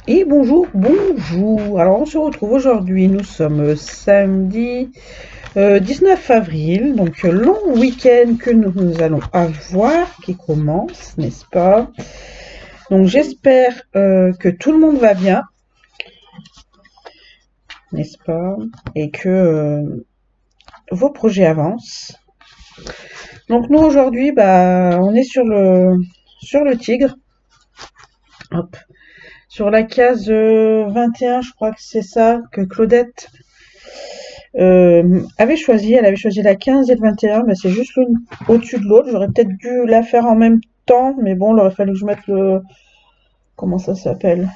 Et bonjour, bonjour. Alors on se retrouve aujourd'hui, nous sommes samedi 19 avril, donc long week-end que nous allons avoir, qui commence, n'est-ce pas? Donc j'espère que tout le monde va bien, n'est-ce pas? Et que vos projets avancent. Donc nous aujourd'hui, bah, on est sur le Tigre, hop, sur la case 21, je crois que c'est ça, que Claudette elle avait choisi la 15 et le 21, mais c'est juste l'une au-dessus de l'autre. J'aurais peut-être dû la faire en même temps, mais bon, il aurait fallu que je mette comment ça s'appelle?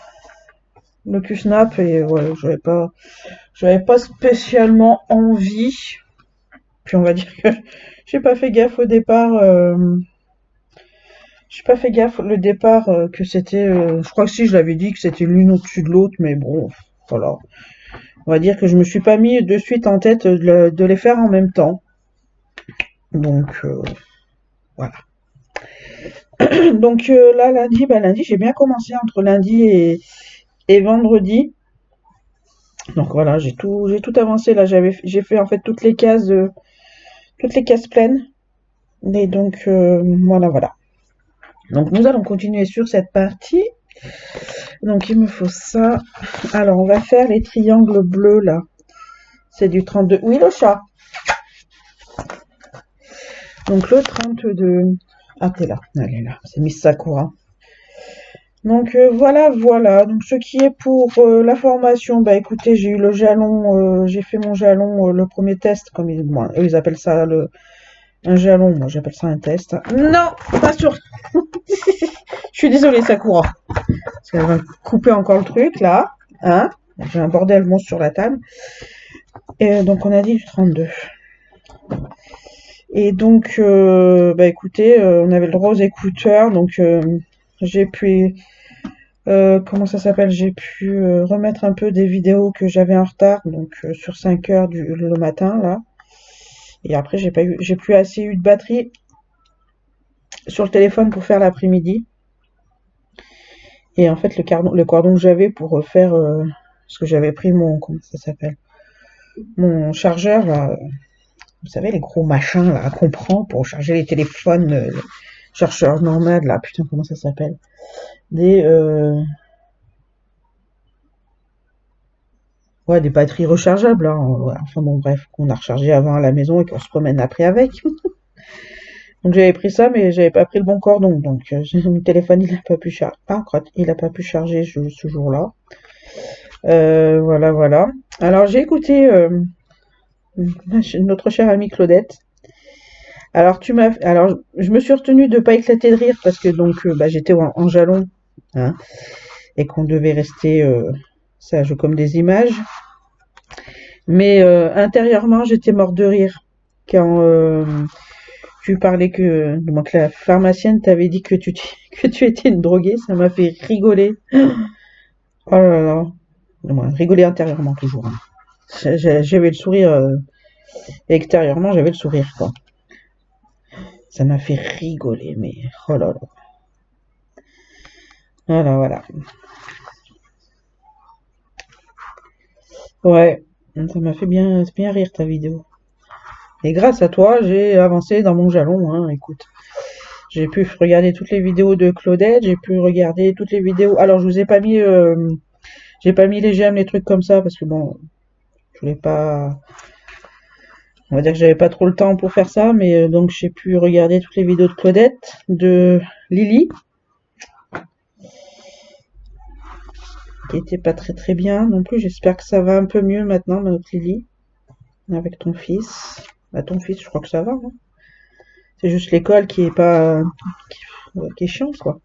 Le Q-Snap, et ouais, j'avais pas spécialement envie. Puis on va dire que j'ai pas fait gaffe au départ, j'ai pas fait gaffe le départ que c'était, je crois que si je l'avais dit que c'était l'une au-dessus de l'autre, mais bon, voilà. On va dire que je me suis pas mis de suite en tête de les faire en même temps. Donc, voilà. Donc là, lundi, j'ai bien commencé entre lundi et vendredi. Donc voilà, j'ai tout avancé. Là, j'ai fait en fait toutes les cases pleines. Et donc voilà, voilà. Donc nous allons continuer sur cette partie. Donc il me faut ça. Alors on va faire les triangles bleus là. C'est du 32. Oui, le chat. Donc le 32. Ah, t'es là. Elle est là. C'est Miss Sakura. Donc voilà, voilà. Donc ce qui est pour la formation, bah écoutez, j'ai eu le jalon, j'ai fait mon jalon, le premier test, comme eux, ils appellent ça un jalon, moi j'appelle ça un test. Non, pas sûr. Je suis désolée, Sakura, parce qu'elle va couper encore le truc là, hein. J'ai un bordel monstre sur la table. Et donc on a dit du 32. Et donc bah écoutez, on avait le droit aux écouteurs, donc j'ai pu comment ça s'appelle? J'ai pu remettre un peu des vidéos que j'avais en retard, donc sur 5 heures le matin là. Et après j'ai plus assez eu de batterie sur le téléphone pour faire l'après-midi. Et en fait le cordon que j'avais pour faire parce que j'avais pris mon comment ça s'appelle? Mon chargeur là, vous savez les gros machins là qu'on prend pour charger les téléphones, chargeur normal là, putain comment ça s'appelle? Des ouais, des batteries rechargeables, hein. Ouais, enfin bon, bref, qu'on a rechargé avant à la maison et qu'on se promène après avec. Donc j'avais pris ça, mais j'avais pas pris le bon cordon. Donc mon téléphone, il a pas pu charger. Ah, il a pas pu charger ce jour-là. Voilà, voilà. Alors j'ai écouté notre chère amie Claudette. Alors je me suis retenue de pas éclater de rire parce que donc bah, j'étais en jalon, hein, et qu'on devait rester sage comme des images. Mais intérieurement, j'étais morte de rire quand tu parlais donc la pharmacienne t'avait dit que que tu étais une droguée. Ça m'a fait rigoler. Oh là là. Moi, rigoler intérieurement toujours, hein. J'avais le sourire extérieurement, j'avais le sourire quoi. Ça m'a fait rigoler, mais oh là là. Voilà, voilà. Ouais, ça m'a fait bien rire ta vidéo. Et grâce à toi, j'ai avancé dans mon jalon, hein, écoute. J'ai pu regarder toutes les vidéos de Claudette, j'ai pu regarder toutes les vidéos. Alors, je vous ai pas mis, j'ai pas mis les j'aime, les trucs comme ça, parce que bon, je voulais pas, on va dire que j'avais pas trop le temps pour faire ça, mais donc j'ai pu regarder toutes les vidéos de Claudette, de Lily, qui était pas très très bien non plus. J'espère que ça va un peu mieux maintenant, notre Lily, avec ton fils. Bah, ton fils, je crois que ça va, hein. C'est juste l'école qui est pas, qui est chiante, quoi.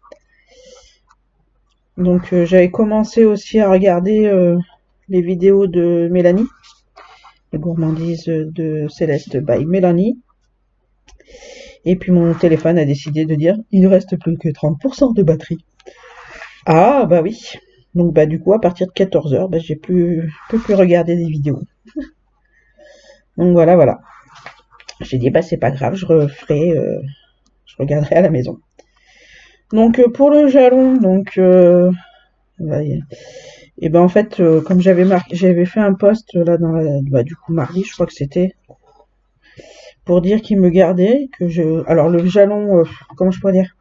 Donc j'avais commencé aussi à regarder les vidéos de Mélanie, les gourmandises de Céleste by Mélanie. Et puis mon téléphone a décidé de dire il ne reste plus que 30% de batterie. Ah bah oui. Donc bah du coup à partir de 14 heures, bah, peux plus regarder des vidéos. Donc voilà voilà. J'ai dit bah c'est pas grave, je regarderai à la maison. Donc pour le jalon, donc Et ben en fait, comme j'avais fait un post là du coup mardi, je crois que c'était, pour dire qu'il me gardait, alors le jalon, comment je pourrais dire,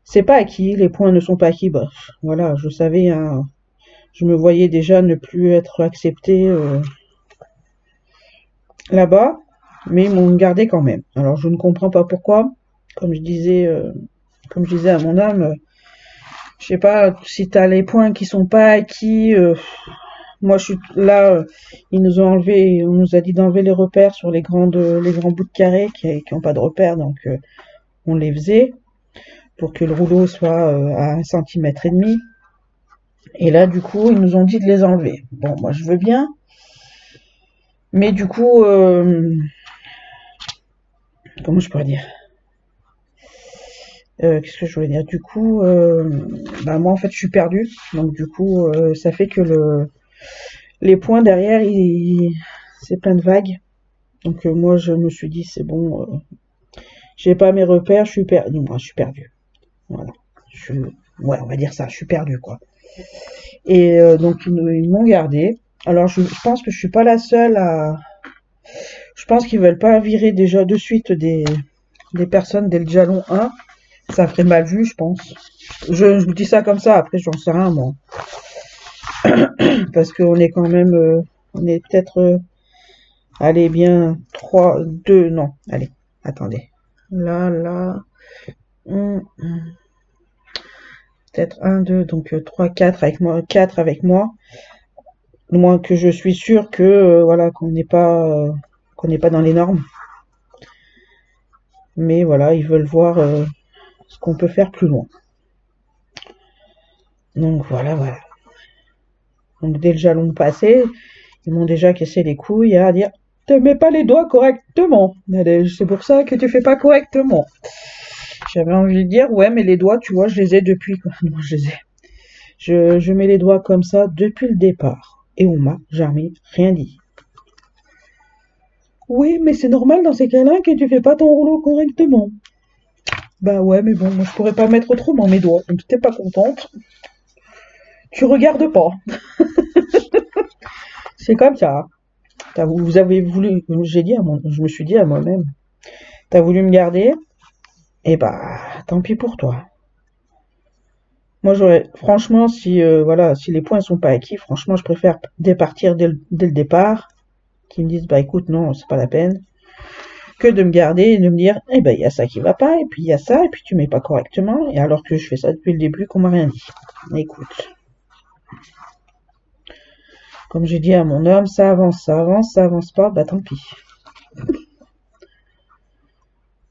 c'est pas acquis, les points ne sont pas acquis, bah voilà, je savais, hein, je me voyais déjà ne plus être accepté là-bas, mais ils m'ont gardé quand même. Alors je ne comprends pas pourquoi, comme je disais, comme je disais à mon âme, je sais pas si t'as les points qui sont pas acquis. Moi, je suis là. Ils nous ont enlevé, on nous a dit d'enlever les repères sur les grands bouts de carré qui ont pas de repères, donc on les faisait pour que le rouleau soit à 1,5 cm. Et là, du coup, ils nous ont dit de les enlever. Bon, moi, je veux bien, mais du coup, comment je pourrais dire? Qu'est-ce que je voulais dire? Du coup, bah moi, en fait, je suis perdue. Donc, du coup, ça fait que les points derrière, c'est plein de vagues. Donc, moi, je me suis dit, c'est bon, j'ai pas mes repères, je suis perdu. Moi, je suis perdu. Voilà. Ouais, on va dire ça, je suis perdu, quoi. Et donc, ils m'ont gardé. Alors, je pense que je suis pas la seule à. Je pense qu'ils veulent pas virer déjà de suite des personnes dès le jalon 1. Ça ferait mal vu, je pense. Je vous dis ça comme ça, après, j'en sais rien, moi. Parce qu'on est quand même. On est peut-être. Allez, bien. 3, 2, non. Allez, attendez. Là. Peut-être un, 2, donc 3, 4 avec moi. 4 avec moi. Moins que je suis sûre que, voilà, qu'on n'est pas dans les normes. Mais voilà, ils veulent voir ce qu'on peut faire plus loin. Donc voilà. Donc dès le jalon passé, ils m'ont déjà cassé les couilles à dire te mets pas les doigts correctement. C'est pour ça que tu fais pas correctement. J'avais envie de dire ouais, mais les doigts, tu vois, je les ai depuis. Non, je les ai. Je mets les doigts comme ça depuis le départ. Et on m'a jamais rien dit. Oui, mais c'est normal dans ces cas-là que tu fais pas ton rouleau correctement. Bah ouais, mais bon, moi je pourrais pas mettre autrement mes doigts. Donc t'es pas contente. Tu regardes pas. C'est comme ça. Vous avez voulu, je me suis dit à moi-même, t'as voulu me garder, et bah tant pis pour toi. Moi j'aurais, franchement, si voilà, si les points sont pas acquis, franchement, je préfère départir dès le départ, qu'ils me disent bah écoute non, c'est pas la peine, que de me garder et de me dire eh ben il y a ça qui va pas, et puis il y a ça, et puis tu mets pas correctement, et alors que je fais ça depuis le début qu'on m'a rien dit. Écoute, comme j'ai dit à mon homme, ça avance pas, bah tant pis.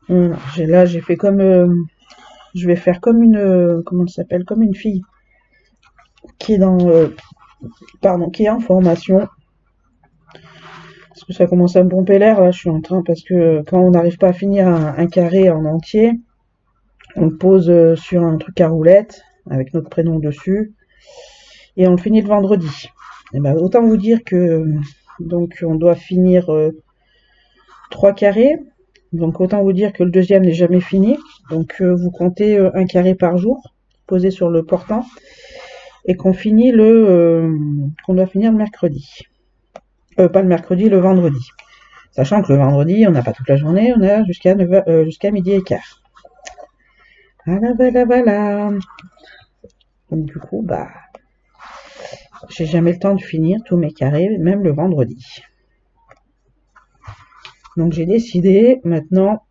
Là j'ai fait comme je vais faire comme une comment ça s'appelle, comme une fille qui est qui est en formation, parce que ça commence à me pomper l'air là, je suis en train, parce que quand on n'arrive pas à finir un carré en entier, on le pose sur un truc à roulettes avec notre prénom dessus et on le finit le vendredi. Et ben autant vous dire que donc on doit finir 3 carrés, donc autant vous dire que le deuxième n'est jamais fini. Donc vous comptez un carré par jour posé sur le portant, et qu'on doit finir le mercredi. Pas le mercredi, le vendredi. Sachant que le vendredi, on n'a pas toute la journée, on a jusqu'à midi et quart. Voilà. Donc du coup, bah, j'ai jamais le temps de finir tous mes carrés, même le vendredi. Donc j'ai décidé maintenant,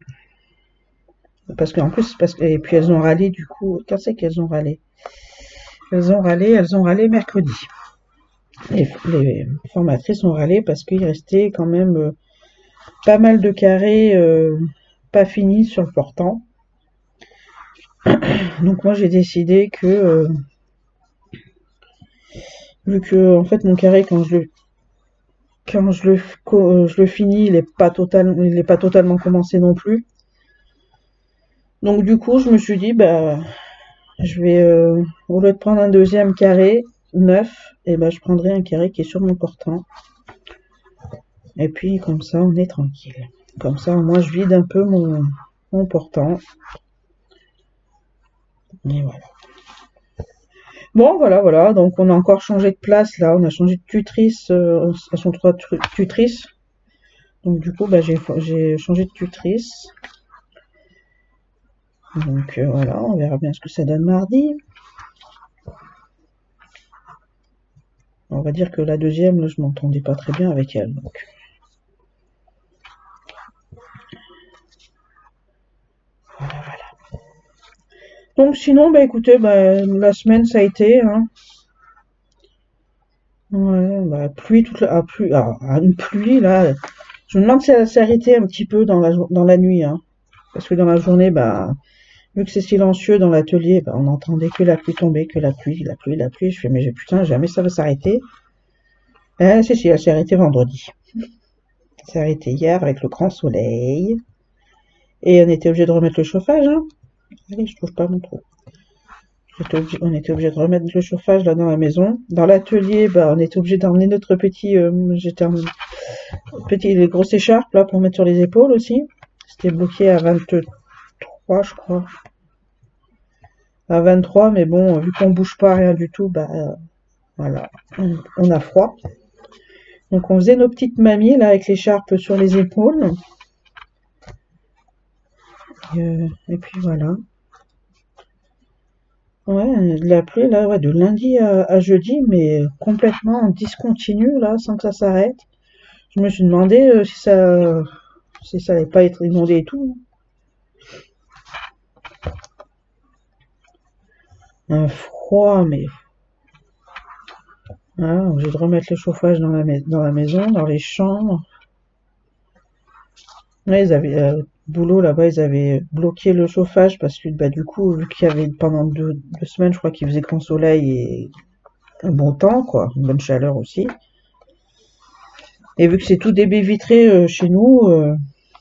parce qu'en plus, et puis elles ont râlé du coup, quand c'est qu'elles ont râlé? Elles ont râlé mercredi. Les formatrices ont râlé parce qu'il restait quand même pas mal de carrés pas finis sur le portant. Donc moi j'ai décidé que vu que en fait mon carré je le finis, il est pas totalement commencé non plus. Donc du coup je me suis dit bah je vais au lieu de prendre un deuxième carré neuf, et ben je prendrai un carré qui est sur mon portant. Et puis comme ça on est tranquille. Comme ça moi je vide un peu mon portant. Et voilà. Bon, voilà, voilà. Donc, on a encore changé de place, là. On a changé de tutrice. Elles sont trois tutrices. Donc, du coup, bah, j'ai changé de tutrice. Donc, voilà. On verra bien ce que ça donne mardi. On va dire que la deuxième, là, je m'entendais pas très bien avec elle. Donc, voilà, voilà. Donc, sinon, bah, écoutez, bah, la semaine, ça a été, hein. Ouais, bah, pluie toute la, une pluie, là. Je me demande si elle s'est arrêtée un petit peu dans la nuit, hein. Parce que dans la journée, bah, vu que c'est silencieux dans l'atelier, bah, on entendait que la pluie tomber, que la pluie, la pluie, la pluie. Je fais, mais putain, jamais ça va s'arrêter. Si, elle s'est arrêtée vendredi. Elle s'est arrêtée hier avec le grand soleil. Et on était obligé de remettre le chauffage, hein. Allez, je trouve pas mon trou. On était obligé de remettre le chauffage là dans la maison. Dans l'atelier, bah, on était obligé d'emmener notre les grosses écharpes là pour mettre sur les épaules aussi. C'était bloqué à 23, je crois. À 23, mais bon, vu qu'on bouge pas rien du tout, bah, voilà, on a froid. Donc on faisait nos petites mamies là avec l'écharpe sur les épaules. Et puis voilà. Ouais, de la pluie là, ouais, de lundi à jeudi, mais complètement en discontinu là, sans que ça s'arrête. Je me suis demandé si ça allait pas être inondé et tout. Un froid, mais voilà, j'ai de remettre le chauffage dans la maison, dans les chambres. Ouais, ils avaient boulot là-bas, ils avaient bloqué le chauffage parce que bah du coup, vu qu'il y avait pendant deux semaines, je crois qu'il faisait grand soleil et un bon temps, quoi, une bonne chaleur aussi. Et vu que c'est tout des baies vitrées chez nous,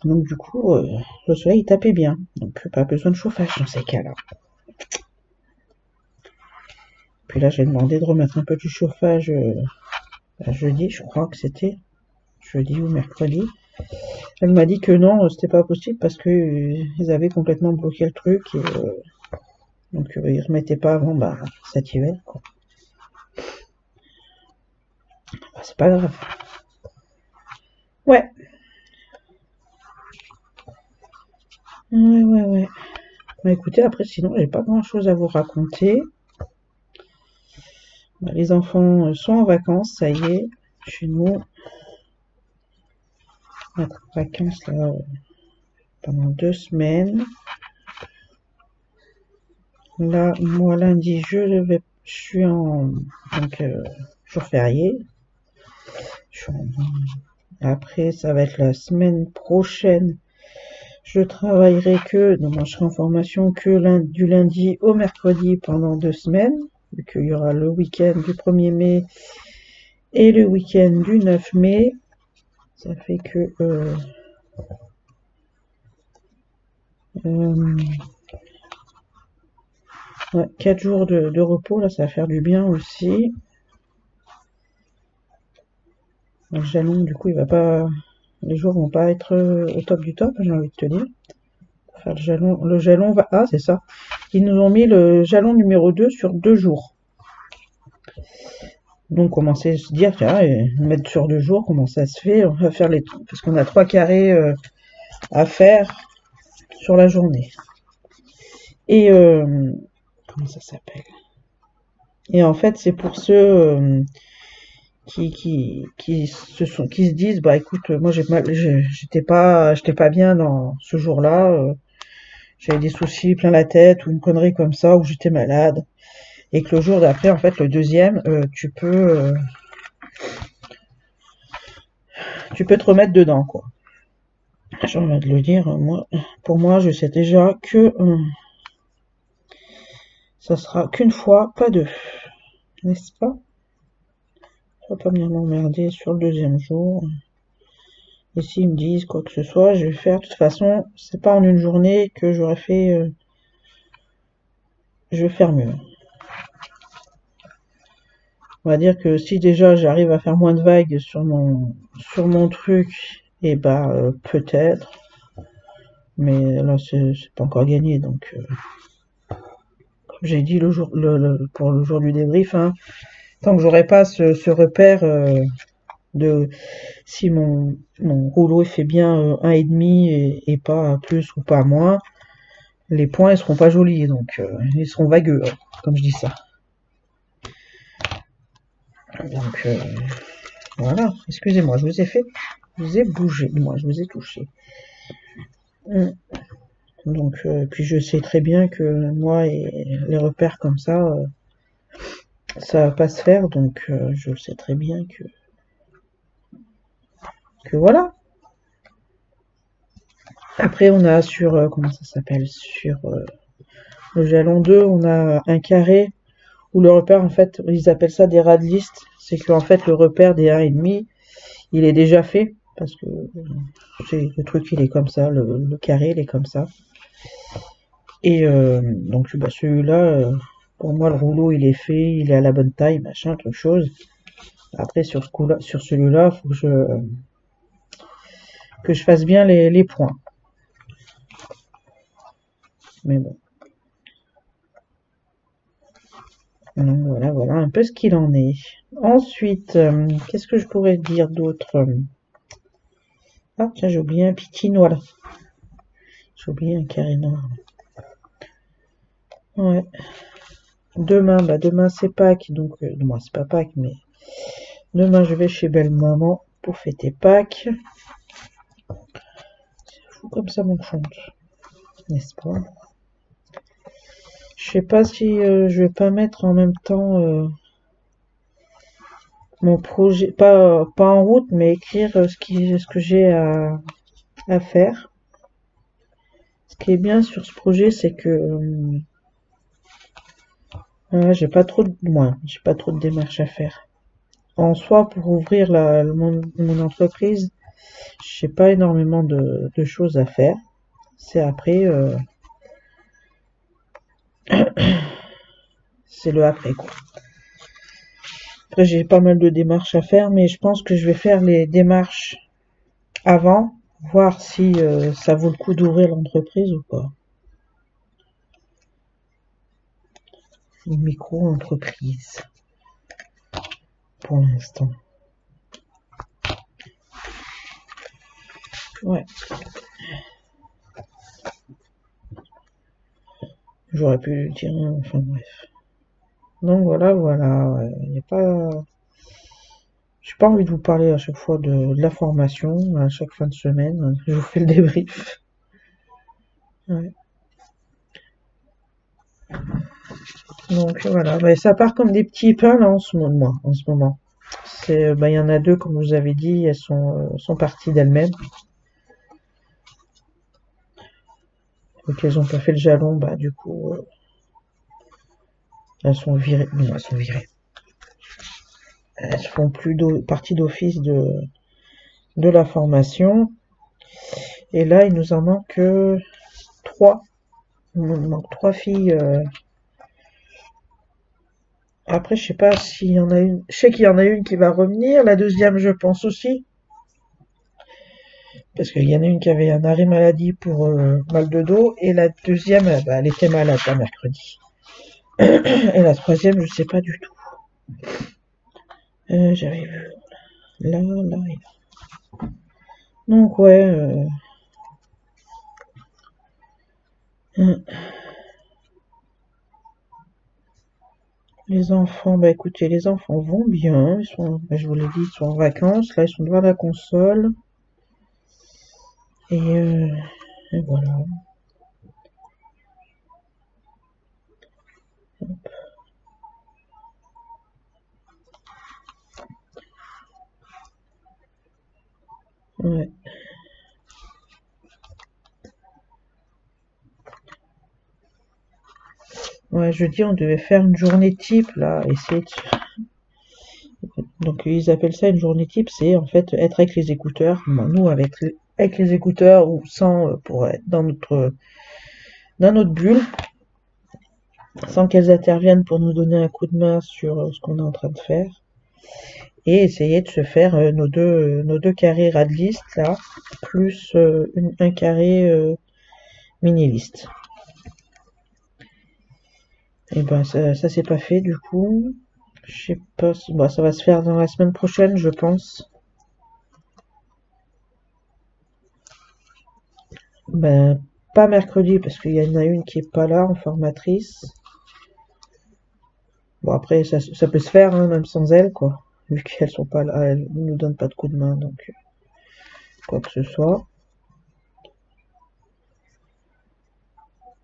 donc du coup, le soleil il tapait bien. Donc pas besoin de chauffage dans ces cas-là. Puis là, j'ai demandé de remettre un peu du chauffage jeudi, je crois que c'était jeudi ou mercredi. Elle m'a dit que non, c'était pas possible parce que ils avaient complètement bloqué le truc et donc ils remettaient pas avant bah, cet hiver, quoi. Bah, c'est pas grave. Ouais. Ouais, ouais, ouais. Bah écoutez, après sinon j'ai pas grand chose à vous raconter. Bah, les enfants sont en vacances, ça y est, chez nous. Notre vacances là pendant 2 semaines. Là, moi lundi je suis en donc jour férié. Après, ça va être la semaine prochaine. Je travaillerai donc je serai en formation que du lundi au mercredi pendant 2 semaines, vu qu'il y aura le week-end du 1er mai et le week-end du 9 mai. Ça fait que 4 jours de repos, là, ça va faire du bien aussi. Le jalon, du coup, les jours vont pas être au top du top, j'ai envie de te dire. Faire le jalon va, c'est ça. Ils nous ont mis le jalon numéro 2 sur 2 jours. Donc, commencer à se dire, tiens, mettre sur 2 jours, comment ça se fait? On va faire parce qu'on a 3 carrés à faire sur la journée. Et, comment ça s'appelle? Et en fait, c'est pour ceux qui se disent, bah écoute, moi j'étais pas bien dans ce jour-là, j'avais des soucis plein la tête ou une connerie comme ça, ou j'étais malade, et que le jour d'après, en fait, le deuxième, tu peux te remettre dedans, quoi. J'ai envie de le dire, pour moi, je sais déjà que ça sera qu'une fois, pas deux, n'est-ce pas? Je vais pas venir m'emmerder sur le deuxième jour. Et s'ils me disent quoi que ce soit, je vais faire. De toute façon, c'est pas en une journée que j'aurais fait. Je vais faire mieux. On va dire que si déjà j'arrive à faire moins de vagues sur mon truc, et bah peut-être. Mais là c'est pas encore gagné, donc j'ai dit pour le jour du débrief, hein, tant que j'aurai pas ce repère de si mon rouleau il fait bien 1,5 et pas plus ou pas moins, les points ils seront pas jolis, donc ils seront vagueux, hein, comme je dis ça. Donc voilà, excusez-moi, je vous ai bougé, moi je vous ai touché. Donc puis je sais très bien que moi et les repères comme ça va pas se faire, donc je sais très bien que voilà. Après on a sur comment ça s'appelle, sur le jalon 2, on a un carré où le repère, en fait, ils appellent ça des rad listes. C'est que en fait le repère des 1,5, il est déjà fait parce que le truc il est comme ça, le carré il est comme ça. Et donc bah, celui-là, pour moi le rouleau il est fait, il est à la bonne taille, machin, autre chose. Après sur celui-là, faut que je fasse bien les points. Mais bon. Donc voilà un peu ce qu'il en est. Ensuite, qu'est-ce que je pourrais dire d'autre? Ah tiens, j'ai oublié un petit noir. J'ai oublié un carré noir. Ouais. Demain c'est Pâques, donc moi c'est pas Pâques, mais demain je vais chez belle maman pour fêter Pâques. C'est fou comme ça mon compte, n'est-ce pas? Je sais pas si je vais pas mettre en même temps mon projet, pas en route, mais écrire ce que j'ai à faire. Ce qui est bien sur ce projet, c'est que j'ai pas trop de démarches à faire. En soi, pour ouvrir mon entreprise, j'ai pas énormément de choses à faire. C'est après, c'est le après quoi. Après, j'ai pas mal de démarches à faire, mais je pense que je vais faire les démarches avant, voir si ça vaut le coup d'ouvrir l'entreprise ou pas. Une micro-entreprise, pour l'instant. Ouais. J'aurais pu dire, enfin bref. Donc voilà, y a pas... J'ai pas envie de vous parler à chaque fois de la formation, à chaque fin de semaine. Je vous fais le débrief. Ouais. Donc voilà, bah, ça part comme des petits pains là en ce moment. C'est, bah, il y en a deux, comme je vous avez dit, elles sont parties d'elles-mêmes. Donc elles ont pas fait le jalon, bah du coup, elles sont virées. Non, elles sont virées. Elles font plus partie d'office de la formation. Et là, il nous en manque trois. Il nous manque trois filles. Après, je sais pas s'il y en a une. Je sais qu'il y en a une qui va revenir. La deuxième, je pense aussi. Parce qu'il y en a une qui avait un arrêt maladie pour mal de dos. Et la deuxième, bah, elle était malade la mercredi. Et la troisième, je sais pas du tout. J'avais vu. Là, là et là. Donc, ouais. Les enfants, bah écoutez, les enfants vont bien. Ils sont, bah, je vous l'ai dit, ils sont en vacances. Là, ils sont devant la console. Et voilà. Ouais. Ouais, jeudi, on devait faire une journée type, là, Donc, ils appellent ça une journée type, c'est en fait être avec les écouteurs. Bon, nous, avec les écouteurs ou sans, pour être dans notre bulle, sans qu'elles interviennent pour nous donner un coup de main sur ce qu'on est en train de faire. Et essayer de se faire nos deux carrés rad list, là, plus un carré mini list. Et ben ça c'est pas fait du coup. Je sais pas si bon, ça va se faire dans la semaine prochaine, je pense. Ben pas mercredi parce qu'il y en a une qui est pas là en formatrice. Bon après ça peut se faire hein, même sans elle quoi. Vu qu'elles sont pas là, elles nous donnent pas de coup de main donc quoi que ce soit.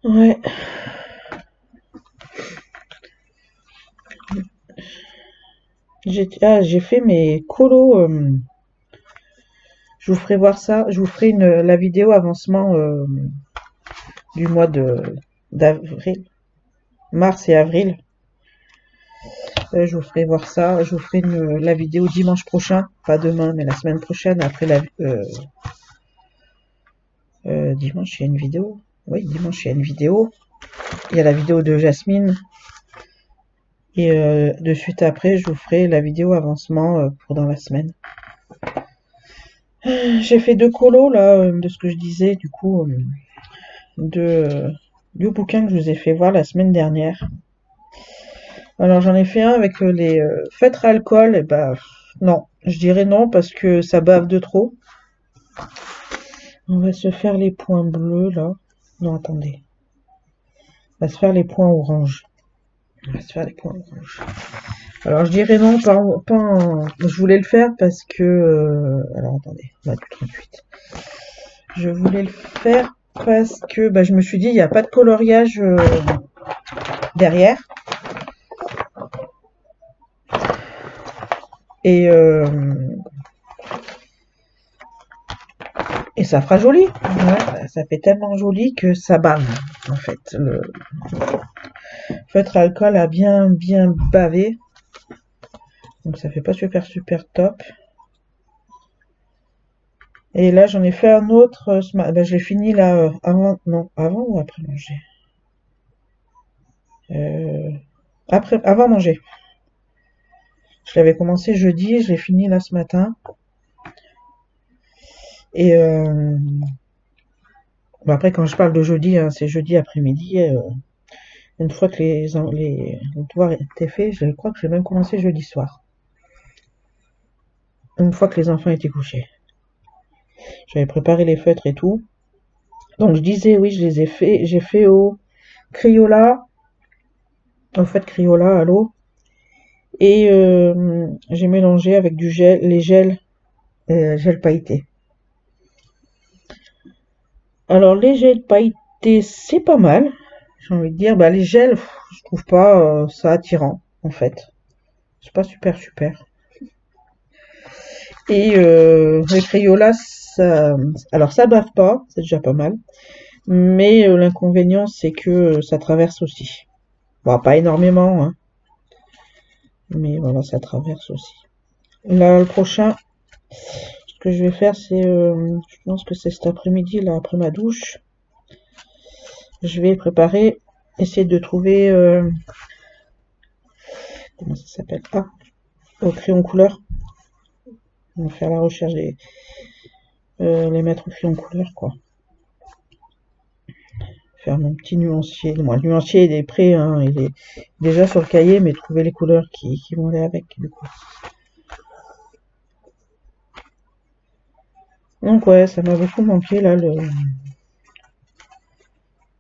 Ouais. J'ai fait mes colos. Je vous ferai voir ça. Je vous ferai la vidéo avancement du mois de d'avril, mars et avril. Je vous ferai voir ça. Je vous ferai la vidéo dimanche prochain, pas demain, mais la semaine prochaine. Après dimanche, il y a une vidéo. Oui, dimanche, il y a une vidéo. Il y a la vidéo de Jasmine. Et de suite après, je vous ferai la vidéo avancement pour dans la semaine. J'ai fait deux colos là, de ce que je disais, du coup, du bouquin que je vous ai fait voir la semaine dernière. Alors j'en ai fait un avec les feutres à alcool, et bah non, je dirais non parce que ça bave de trop. On va se faire les points bleus là. Non, attendez. On va se faire les points orange. On va se faire les points orange. Alors je dirais non, je voulais le faire parce que... alors attendez, on va du 38. Je voulais le faire parce que bah, je me suis dit, il n'y a pas de coloriage derrière. Et, et ça fera joli. Ouais, ça fait tellement joli que ça bave, en fait. Le feutre à alcool a bien bavé. Donc ça fait pas super top. Et là j'en ai fait un autre. Ben, je l'ai fini là avant, non, avant ou après manger. Avant manger. Je l'avais commencé jeudi et je l'ai fini là ce matin. Et bon, après quand je parle de jeudi, hein, c'est jeudi après-midi. Une fois que le devoir était fait, je crois que j'ai même commencé jeudi soir. Une fois que les enfants étaient couchés. J'avais préparé les feutres et tout. Donc je disais oui, je les ai fait. J'ai fait au Crayola, au fait Crayola à l'eau. Et j'ai mélangé avec du gel, les gels, gel pailleté. Alors les gels pailletés, c'est pas mal. J'ai envie de dire, bah les gels, je trouve pas ça attirant en fait. C'est pas super. Et les Crayola, alors ça bave pas, c'est déjà pas mal. Mais l'inconvénient, c'est que ça traverse aussi. Bon, pas énormément, hein. Mais voilà, ça traverse aussi. Là, le prochain, ce que je vais faire, c'est, je pense que c'est cet après-midi, là, après ma douche. Je vais préparer, essayer de trouver, comment ça s'appelle? Ah, au crayon couleur. On va faire la recherche les mettre au crayon couleur, quoi. Faire mon petit nuancier. Moi, le nuancier, il est prêt, hein, il est déjà sur le cahier, mais trouver les couleurs qui vont aller avec, du coup. Donc ouais, ça m'a beaucoup manqué, là,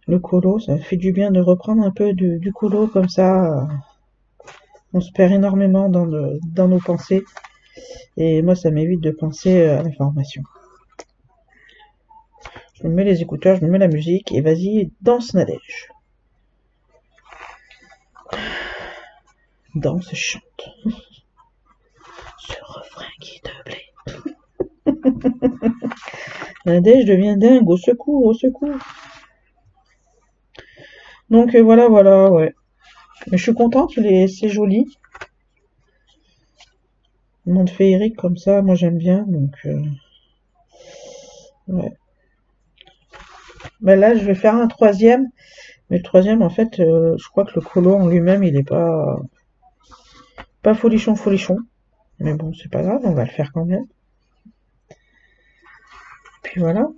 le colo. Ça fait du bien de reprendre un peu du colo, comme ça. On se perd énormément dans nos pensées. Et moi, ça m'évite de penser à la formation. Je me mets les écouteurs, je me mets la musique, et vas-y, danse Nadège. Danse, chante. Ce refrain qui te plaît. Nadège devient dingue, au secours, au secours. Donc voilà, ouais. Mais je suis contente, c'est joli. Le monde féerique comme ça, moi j'aime bien, donc ouais. Ben là, je vais faire un troisième, mais le troisième, en fait, je crois que le colo en lui-même, il est pas folichon. Mais bon, c'est pas grave, on va le faire quand même. Puis voilà.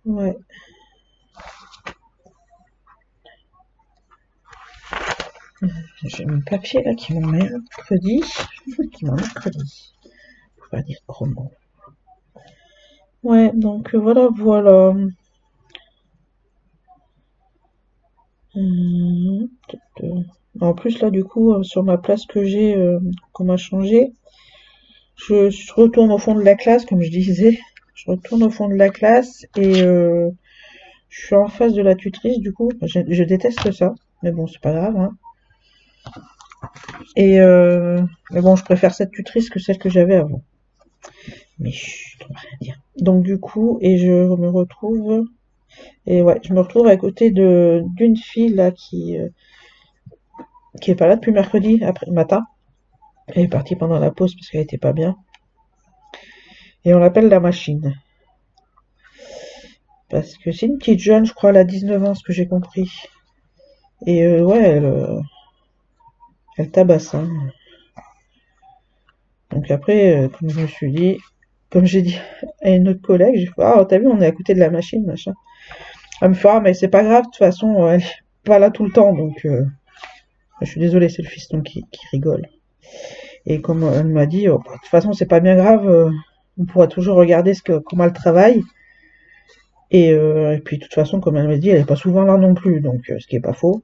Ouais. J'ai mon papier là qui m'en mercredi. Qui m'en mercredi. Faut pas dire gros mots. Ouais, donc voilà, voilà. En plus là du coup sur ma place que j'ai qu'on m'a changé, je retourne au fond de la classe comme je disais. Je retourne au fond de la classe et je suis en face de la tutrice du coup. Je déteste ça, mais bon c'est pas grave, hein. Et mais bon je préfère cette tutrice que celle que j'avais avant. Mais chut, on va rien dire. Donc du coup et je me retrouve et ouais je me retrouve à côté de d'une fille là qui est pas là depuis mercredi après matin. Elle est partie pendant la pause parce qu'elle était pas bien. Et on l'appelle la machine. Parce que c'est une petite jeune, je crois, elle a 19 ans, ce que j'ai compris. Et ouais, elle tabasse, hein. Donc après, comme je me suis dit, comme j'ai dit à une autre collègue, j'ai fait, ah, t'as vu, on est à côté de la machine, machin. Elle me fait, ah, mais c'est pas grave, de toute façon, elle est pas là tout le temps, donc je suis désolée, c'est le fiston qui rigole. Et comme elle m'a dit, oh, bah, de toute façon, c'est pas bien grave, on pourra toujours regarder comment elle travaille. Et puis de toute façon, comme elle m'a dit, elle est pas souvent là non plus, donc ce qui est pas faux.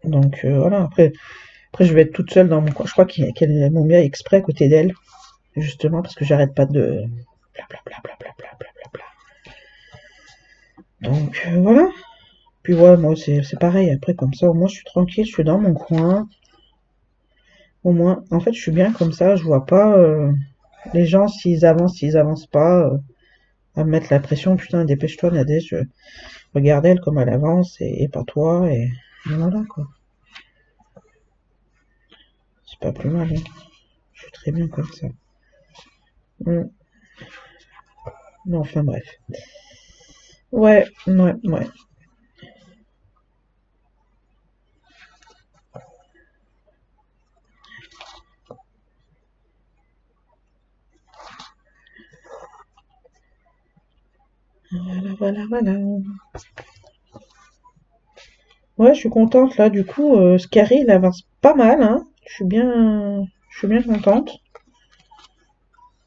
Donc voilà, après je vais être toute seule dans mon coin. Je crois qu'elles m'ont mis exprès à côté d'elle, justement, parce que j'arrête pas de blablabla, blablabla, blablabla. Donc voilà. Puis ouais, moi c'est pareil, après comme ça, au moins je suis tranquille, je suis dans mon coin. Au moins, en fait, je suis bien comme ça, je vois pas les gens s'ils avancent pas, à me mettre la pression, putain, dépêche-toi, Nadège, regarde elle comme elle avance, et pas toi, et voilà quoi. C'est pas plus mal, hein. Je suis très bien comme ça. Mm. Mais enfin bref. Ouais, ouais, ouais. Voilà, voilà, voilà. Ouais, je suis contente là, du coup, ce carré il avance pas mal, hein. Je suis bien contente.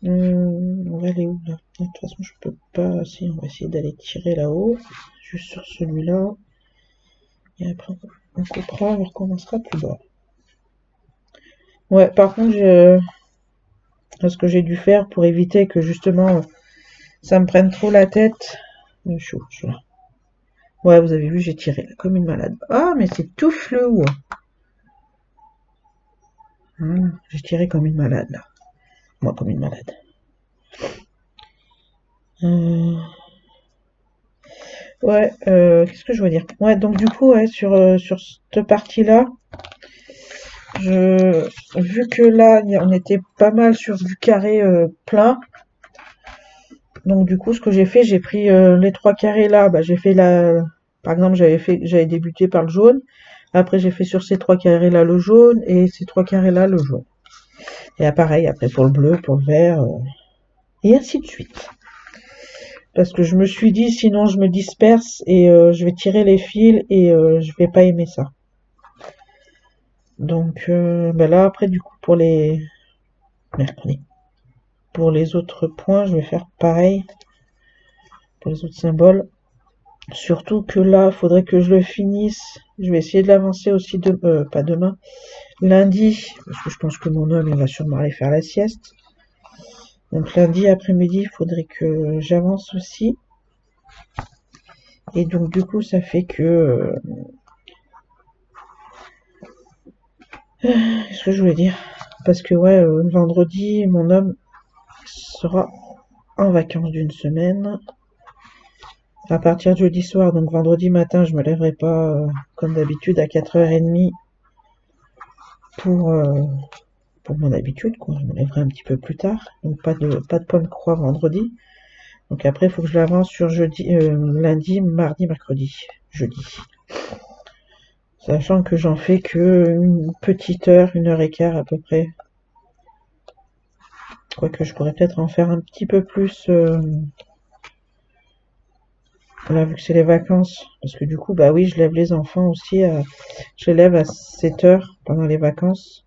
On va aller où là? De toute façon, je peux pas. Si, on va essayer d'aller tirer là-haut, juste sur celui-là, et après on coupera, on recommencera plus bas. Ouais, par contre, ce que j'ai dû faire pour éviter que justement ça me prenne trop la tête. Je suis là. Ouais, vous avez vu, j'ai tiré là, comme une malade. Ah, mais c'est tout flou. J'ai tiré comme une malade là. Moi, comme une malade. Euh, Ouais, qu'est-ce que je veux dire? Ouais, donc du coup, ouais, sur cette partie-là, vu que là, on était pas mal sur du carré plein, donc du coup, ce que j'ai fait, j'ai pris les trois carrés là, bah j'ai fait par exemple, j'avais débuté par le jaune, après j'ai fait sur ces trois carrés là le jaune et ces trois carrés là le jaune. Et pareil, après pour le bleu, pour le vert, et ainsi de suite. Parce que je me suis dit, sinon je me disperse et je vais tirer les fils et je vais pas aimer ça. Donc bah là après du coup mercredi. Pour les autres points, je vais faire pareil pour les autres symboles. Surtout que là, faudrait que je le finisse. Je vais essayer de l'avancer aussi pas demain, lundi, parce que je pense que mon homme il va sûrement aller faire la sieste. Donc lundi après-midi, il faudrait que j'avance aussi. Et donc du coup, ça fait que qu'est-ce que je voulais dire? Parce que ouais, vendredi, mon homme sera en vacances d'une semaine. À partir de jeudi soir, donc vendredi matin, je me lèverai pas comme d'habitude à 4h30 pour, euh, pour mon habitude, quoi. Je me lèverai un petit peu plus tard. Donc pas de point de croix vendredi. Donc après, il faut que je l'avance sur lundi, mardi, mercredi, jeudi. Sachant que j'en fais que une petite heure, 1h15 à peu près. Quoique je pourrais peut-être en faire un petit peu plus Là, vu que c'est les vacances, parce que du coup, bah oui, je lève les enfants aussi, je les lève à 7 heures pendant les vacances,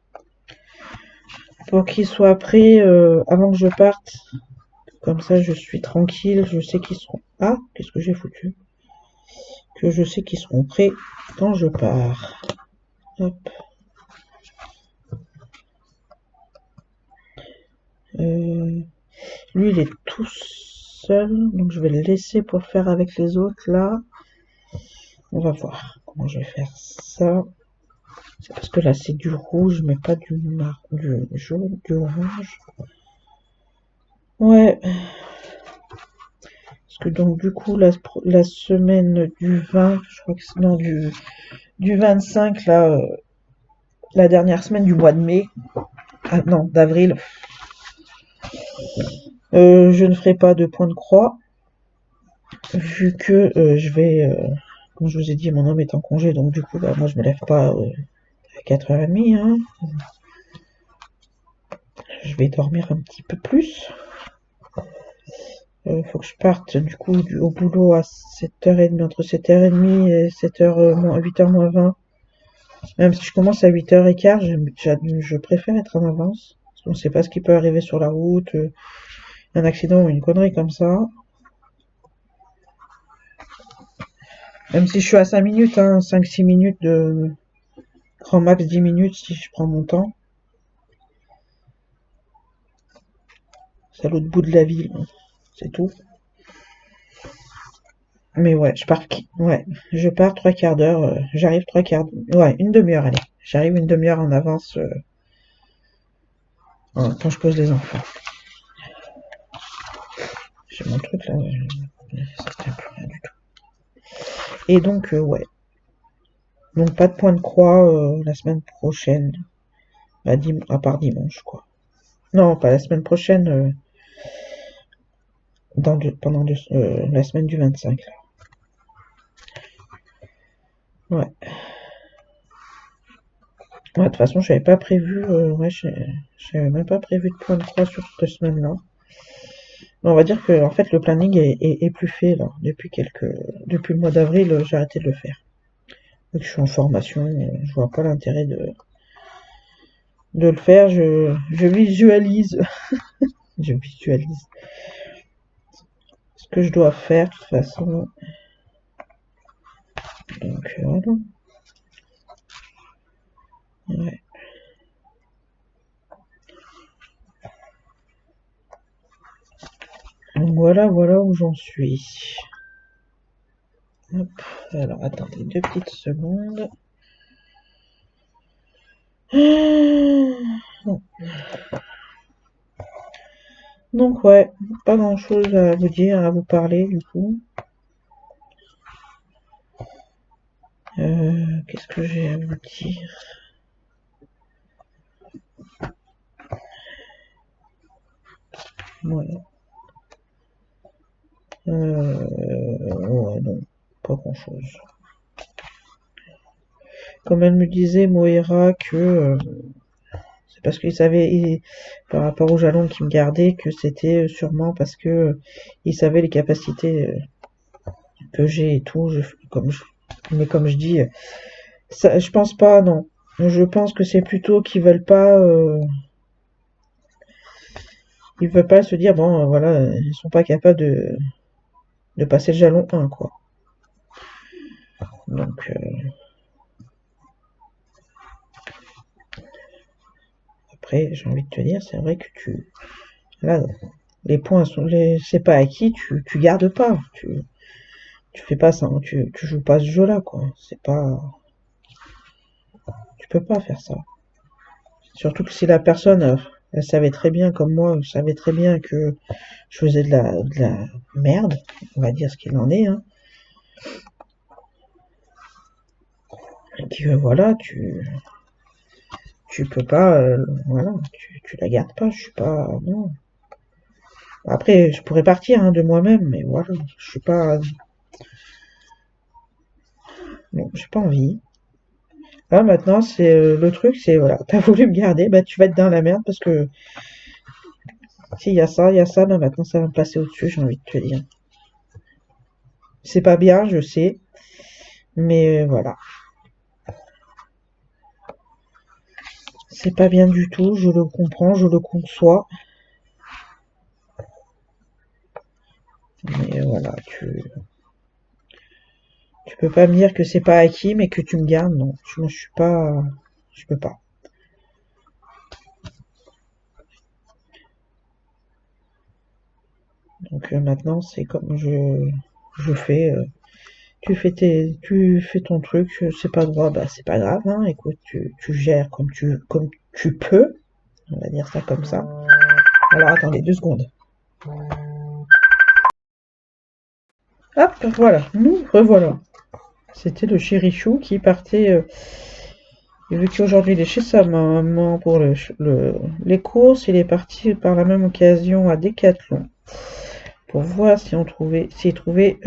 pour qu'ils soient prêts avant que je parte. Comme ça, je suis tranquille, je sais qu'ils seront... Ah, qu'est-ce que j'ai foutu? Que je sais qu'ils seront prêts quand je pars. Hop. Lui, il est tout seul, donc je vais le laisser pour le faire avec les autres, là. On va voir comment je vais faire ça. C'est parce que là, c'est du rouge, mais pas du jaune, du orange. Ouais, parce que donc, du coup, la semaine du 20, je crois que c'est... Non, du 25, là, la dernière semaine du mois de mai, ah non, d'avril, je ne ferai pas de point de croix, vu que je vais, comme je vous ai dit, mon homme est en congé, donc du coup, bah, moi je me lève pas à 4h30, hein. Je vais dormir un petit peu plus. Faut que je parte du coup au boulot à 7h30, entre 7h30 et 8h moins 20. Même si je commence à 8h15, je préfère être en avance. Parce qu'on ne sait pas ce qui peut arriver sur la route, un accident ou une connerie comme ça. Même si je suis à 5 minutes, hein, 5-6 minutes de grand max 10 minutes si je prends mon temps. C'est à l'autre bout de la ville, c'est tout. Mais ouais, je pars 3/4 d'heure, j'arrive ouais, une demi-heure, allez. J'arrive une demi-heure en avance quand je pose les enfants. J'ai mon truc là, ça tient plus rien du tout. Et donc, ouais. Donc pas de point de croix la semaine prochaine. À part dimanche, quoi. Non, pas la semaine prochaine, pendant la semaine du 25, là. Ouais. Ouais, de toute façon, j'avais pas prévu, j'avais même pas prévu de point de croix sur cette semaine-là. On va dire que en fait le planning est plus fait là. Depuis le mois d'avril, j'ai arrêté de le faire. Vu que je suis en formation, je vois pas l'intérêt de le faire. Je visualise, je visualise ce que je dois faire de toute façon. Donc voilà. Ouais. Donc voilà où j'en suis. Hop. Alors attendez 2 petites secondes. Donc ouais, pas grand chose à vous dire, à vous parler du coup. Qu'est-ce que j'ai à vous dire? Ouais. Ouais, non, pas grand chose. Comme elle me disait, Moira, que c'est parce qu'il savait, par rapport au jalon qu'il me gardait, que c'était sûrement parce que il savait les capacités que j'ai et tout. Mais comme je dis, ça, je pense pas, non. Je pense que c'est plutôt qu'ils veulent pas, se dire, bon, voilà, ils sont pas capables de passer le jalon 1, quoi. Donc, après, j'ai envie de te dire, c'est vrai que là, les points c'est pas acquis, tu gardes pas, tu fais pas ça, tu joues pas ce jeu-là, quoi. C'est pas, tu peux pas faire ça. Surtout que si la personne, elle savait très bien, comme moi, elle savait très bien que je faisais de la merde, on va dire ce qu'il en est, hein. Et que voilà, tu peux pas, voilà, tu la gardes pas, je suis pas, non. Après, je pourrais partir hein, de moi-même, mais voilà, je suis pas, non, j'ai pas envie. Là maintenant, c'est le truc, c'est voilà, t'as voulu me garder, bah tu vas être dans la merde parce que s'il y a ça, bah maintenant ça va me passer au-dessus, j'ai envie de te dire. C'est pas bien, je sais, mais voilà. C'est pas bien du tout, je le comprends, je le conçois. Mais voilà, tu peux pas me dire que c'est pas acquis, mais que tu me gardes, non. Je suis pas, je peux pas. Donc maintenant, c'est comme je fais. Tu fais ton truc, c'est pas droit, bah c'est pas grave, hein. Écoute, tu gères comme tu peux. On va dire ça comme ça. Alors attendez 2 secondes. Hop, voilà, nous revoilà. C'était le Chérichou qui partait, et vu qu'aujourd'hui il est chez sa maman pour les courses, il est parti par la même occasion à Decathlon pour voir s'il trouvait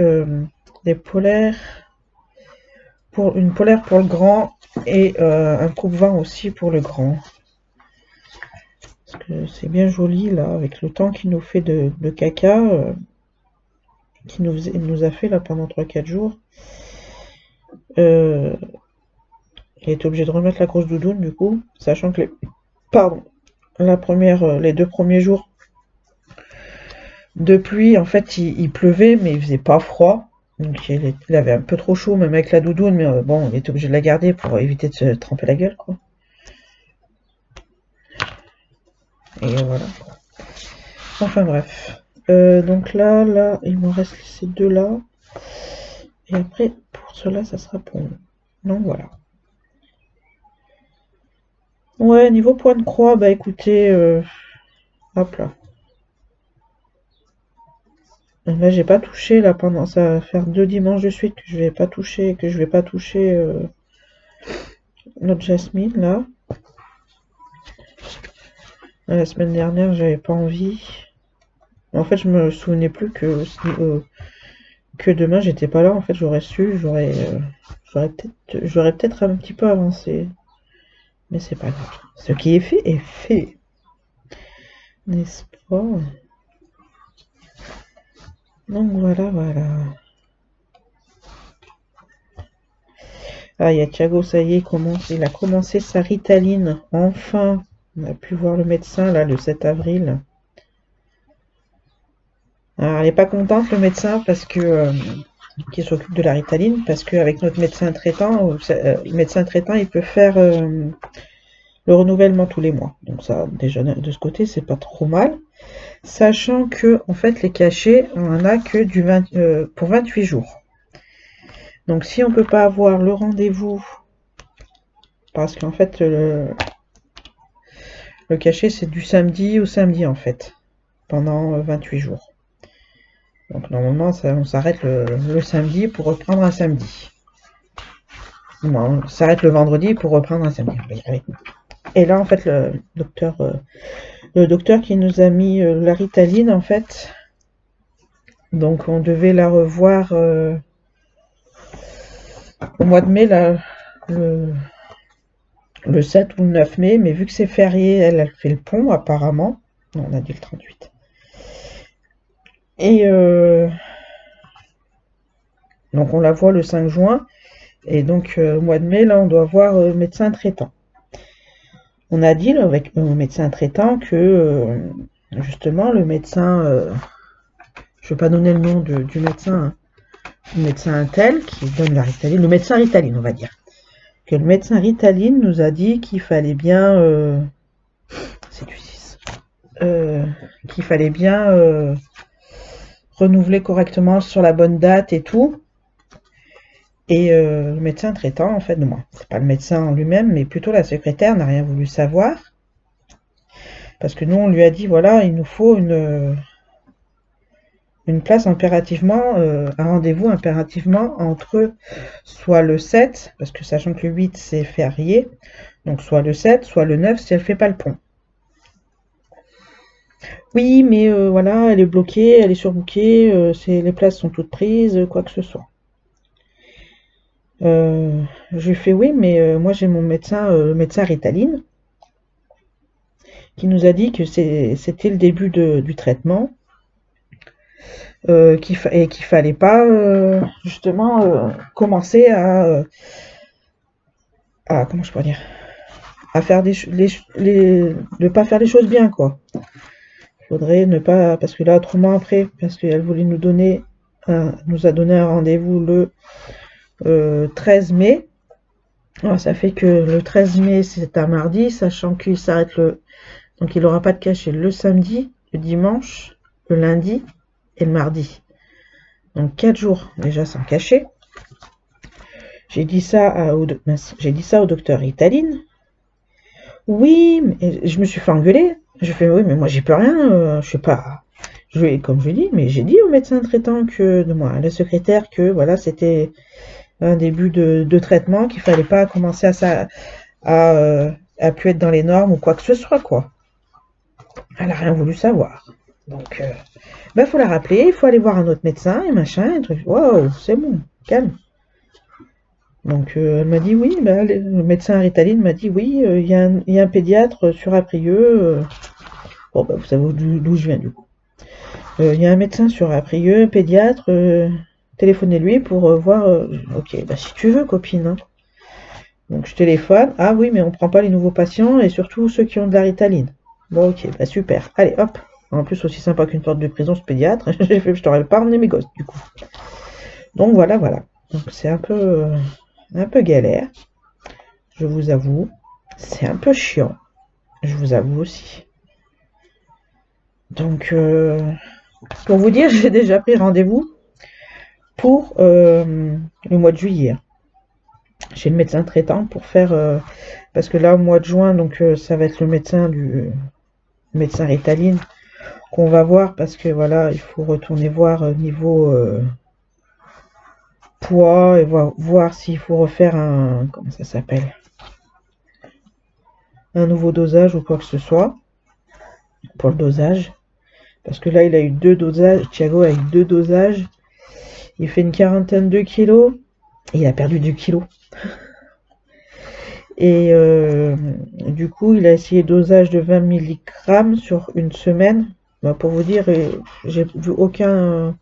des polaires, une polaire pour le grand et un coupe-vent aussi pour le grand. Parce que c'est bien joli là, avec le temps qu'il nous fait de caca, il nous a fait là pendant 3 4 jours. Euh, il est obligé de remettre la grosse doudoune du coup, sachant que pardon, les 2 premiers jours de pluie, en fait, il pleuvait, mais il faisait pas froid. Donc il avait un peu trop chaud, même avec la doudoune, mais bon, il était obligé de la garder pour éviter de se tremper la gueule, quoi. Et voilà. Enfin bref. Donc là, il me reste ces deux-là. Et après, pour cela, ça sera bon. Donc voilà. Ouais, niveau point de croix, bah écoutez, hop là. Là, j'ai pas touché, là, pendant, ça va faire 2 dimanches de suite que je vais pas toucher, notre Jasmine, là. La semaine dernière, j'avais pas envie. En fait, je me souvenais plus que demain, j'étais pas là. En fait, j'aurais su, j'aurais peut-être un petit peu avancé. Mais c'est pas grave. Ce qui est fait. N'est-ce pas? Donc voilà, voilà. Ah, il y a Thiago, ça y est, il a commencé sa Ritaline. Enfin, on a pu voir le médecin, là, le 7 avril. Alors, elle n'est pas contente, le médecin, parce que qui s'occupe de la Ritaline, parce qu'avec notre médecin traitant, le médecin traitant, il peut faire le renouvellement tous les mois. Donc ça, déjà, de ce côté, c'est pas trop mal. Sachant que, en fait, les cachets, on en a que pour 28 jours. Donc si on peut pas avoir le rendez-vous, parce qu'en fait, le cachet, c'est du samedi au samedi, en fait, pendant 28 jours. Donc normalement, on s'arrête le samedi pour reprendre un samedi. Non, on s'arrête le vendredi pour reprendre un samedi. Et là, en fait, le docteur qui nous a mis la Ritaline, en fait, donc on devait la revoir au mois de mai, là, le 7 ou le 9 mai, mais vu que c'est férié, elle fait le pont, apparemment. Non, on a dit le 38. Et donc on la voit le 5 juin, et donc au mois de mai, là, on doit voir médecin traitant. On a dit là, avec le médecin traitant que justement le médecin, je ne vais pas donner le nom du médecin, hein, le médecin tel qui donne la Ritaline, le médecin Ritaline, on va dire, que le médecin Ritaline nous a dit qu'il fallait bien, c'est du 6, qu'il fallait bien renouveler correctement sur la bonne date et tout. Et le médecin traitant, en fait, non, c'est pas le médecin en lui-même, mais plutôt la secrétaire n'a rien voulu savoir. Parce que nous, on lui a dit, voilà, il nous faut une place impérativement, un rendez-vous impérativement entre soit le 7, parce que sachant que le 8 c'est férié, donc soit le 7, soit le 9 si elle fait pas le pont. Oui, mais voilà, elle est bloquée, elle est surbookée, les places sont toutes prises, quoi que ce soit. Je lui fais oui, mais moi j'ai mon médecin, le médecin Ritaline, qui nous a dit que c'était le début du traitement. et qu'il fallait pas justement commencer à comment je pourrais dire, à faire de pas faire les choses bien, quoi. Faudrait ne pas, parce que là autrement après, parce qu'elle voulait nous a donné un rendez-vous le 13 mai. Alors, ça fait que le 13 mai c'est un mardi, sachant qu'il s'arrête donc il n'aura pas de cachet le samedi, le dimanche, le lundi et le mardi. Donc 4 jours déjà sans cachet. J'ai dit ça au docteur Ritaline. Oui, mais je me suis fait engueuler. Je fais oui, mais moi j'y peux rien. Je sais pas. Comme je dis, mais j'ai dit au médecin traitant à la secrétaire que voilà, c'était un début de traitement, qu'il fallait pas commencer à pu être dans les normes ou quoi que ce soit, quoi. Elle a rien voulu savoir. Donc, faut la rappeler, il faut aller voir un autre médecin et machin, et truc. Waouh, c'est bon, calme. Donc, elle m'a dit oui, le médecin Ritaline m'a dit oui, il y a un pédiatre sur Aprieux. Bon, vous savez d'où je viens du coup. Il y a un médecin sur Aprieux, un pédiatre. Téléphonez-lui pour voir. Ok, si tu veux, copine. Hein. Donc, je téléphone. Ah oui, mais on prend pas les nouveaux patients et surtout ceux qui ont de la Ritaline. Bon, ok, super. Allez, hop. En plus, aussi sympa qu'une porte de prison, ce pédiatre. Je t'aurais pas emmené mes gosses, du coup. Donc, voilà. Donc, c'est un peu galère. Je vous avoue. C'est un peu chiant. Je vous avoue aussi. Donc, pour vous dire, j'ai déjà pris rendez-vous pour le mois de juillet. Chez le médecin traitant pour faire... parce que là, au mois de juin, donc ça va être le médecin Ritaline qu'on va voir parce que voilà, il faut retourner voir niveau poids et voir s'il faut refaire comment ça s'appelle, un nouveau dosage ou quoi que ce soit pour le dosage. Parce que là, il a eu 2 dosages. Thiago a eu 2 dosages. Il fait une quarantaine de kilos. Et il a perdu 2 kilos. Et du coup, il a essayé dosage de 20 mg sur une semaine. Pour vous dire, j'ai vu aucun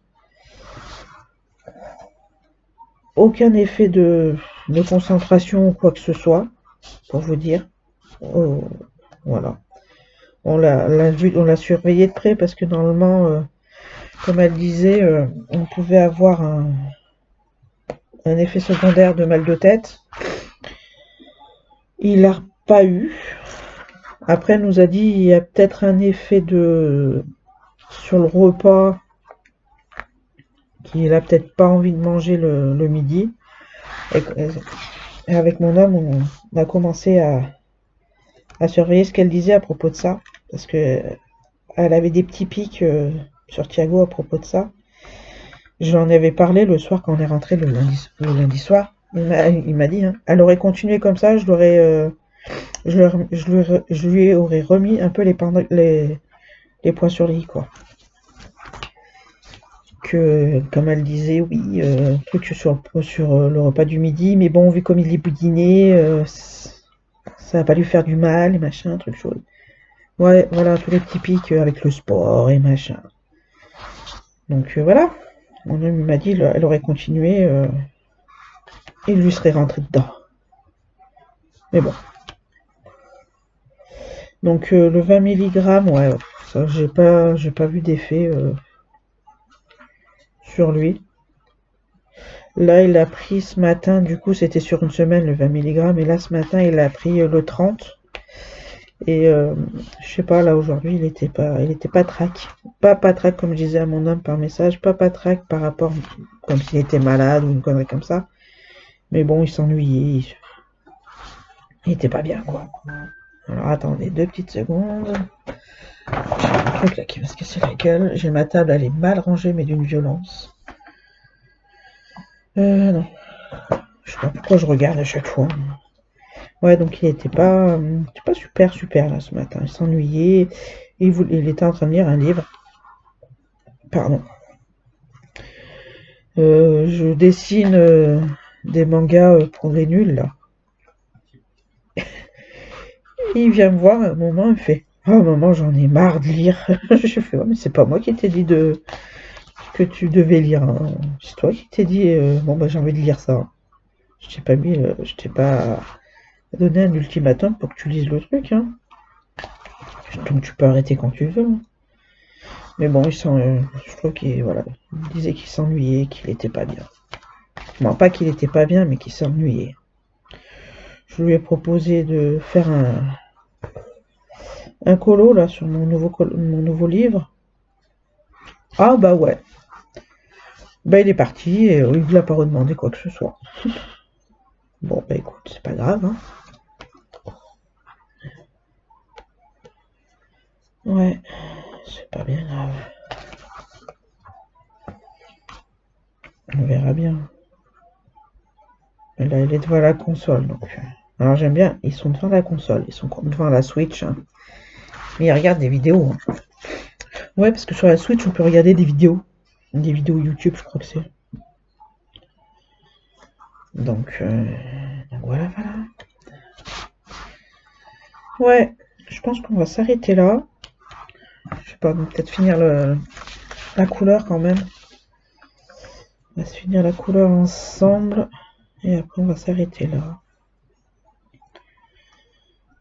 effet de concentration ou quoi que ce soit, pour vous dire. Voilà. On l'a surveillé de près parce que normalement, comme elle disait, on pouvait avoir un effet secondaire de mal de tête. Il l'a pas eu. Après, elle nous a dit il y a peut-être un effet sur le repas qu'il a peut-être pas envie de manger le midi. Et avec mon homme, on a commencé à surveiller ce qu'elle disait à propos de ça. Parce que elle avait des petits pics sur Thiago à propos de ça. J'en avais parlé le soir quand on est rentré le lundi soir. Il m'a dit, hein, elle aurait continué comme ça, je lui aurais remis un peu les points sur les i, quoi. Que, comme elle disait, oui, truc sur le repas du midi, mais bon, vu comme il est boudiné, ça va pas lui faire du mal, et machin, truc chaud. Ouais, voilà, tous les petits pics avec le sport et machin. Donc voilà, mon homme m'a dit, elle aurait continué, il lui serait rentré dedans. Mais bon. Donc le 20 mg, ouais, ça j'ai pas vu d'effet sur lui. Là, il a pris ce matin, du coup, c'était sur une semaine le 20 mg, et là, ce matin, il a pris le 30. Et je sais pas, là, aujourd'hui, il était pas trac. Pas trac, comme je disais à mon homme par message, pas trac par rapport, comme s'il était malade ou une connerie comme ça. Mais bon, il s'ennuyait. Il était pas bien, quoi. Alors, attendez 2 petites secondes. J'ai un truc là qui va se casser la gueule. J'ai ma table, elle est mal rangée, mais d'une violence. Non. Je sais pas pourquoi je regarde à chaque fois. Ouais, donc il était pas super là ce matin. Il s'ennuyait. Il était en train de lire un livre. Pardon. Je dessine des mangas pour les nuls là. Et il vient me voir à un moment, il fait: oh maman, j'en ai marre de lire. Je fais: ouais, mais c'est pas moi qui t'ai dit de que tu devais lire, hein. C'est toi qui t'es dit, bon bah j'ai envie de lire ça. Je t'ai pas mis, je t'ai pas donné un ultimatum pour que tu lises le truc, hein. Donc tu peux arrêter quand tu veux, hein. Mais bon, je trouve qu'il voilà, il disait qu'il s'ennuyait, qu'il était pas bien. Bon, pas qu'il était pas bien, mais qu'il s'ennuyait. Je lui ai proposé de faire un colo là sur mon nouveau livre. Ah bah ouais. Bah il est parti et il n'a pas redemandé quoi que ce soit. Bon bah écoute, c'est pas grave, hein. Ouais, c'est pas bien grave. On verra bien. Là, il est devant la console, donc. Alors j'aime bien, ils sont devant la console, ils sont devant la Switch, hein. Mais ils regardent des vidéos, hein. Ouais, parce que sur la Switch, on peut regarder des vidéos. Des vidéos YouTube, je crois que c'est. Donc voilà, voilà. Ouais, je pense qu'on va s'arrêter là. Je sais pas, peut-être finir la couleur quand même. On va se finir la couleur ensemble. Et après, on va s'arrêter là.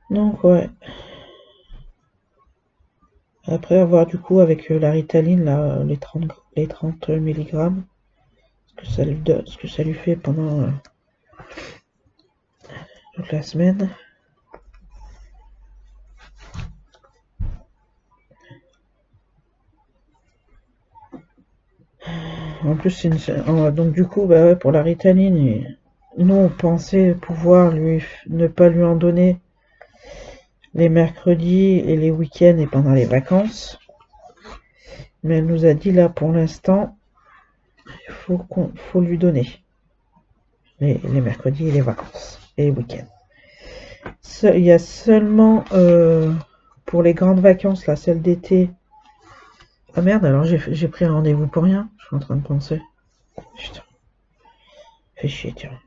Donc, ouais. Après avoir, du coup, avec la Ritaline, là, les 30 mg, ce que ça lui fait pendant toute la semaine. En plus, donc du coup, bah ouais, pour la Ritaline, nous, on pensait pouvoir ne pas lui en donner les mercredis et les week-ends et pendant les vacances. Mais elle nous a dit là, pour l'instant, il faut lui donner les mercredis et les vacances et les week-ends. Il y a seulement pour les grandes vacances, là, celle d'été. Ah merde, alors j'ai pris un rendez-vous pour rien. Je suis en train de penser. Putain. Fais chier, tiens.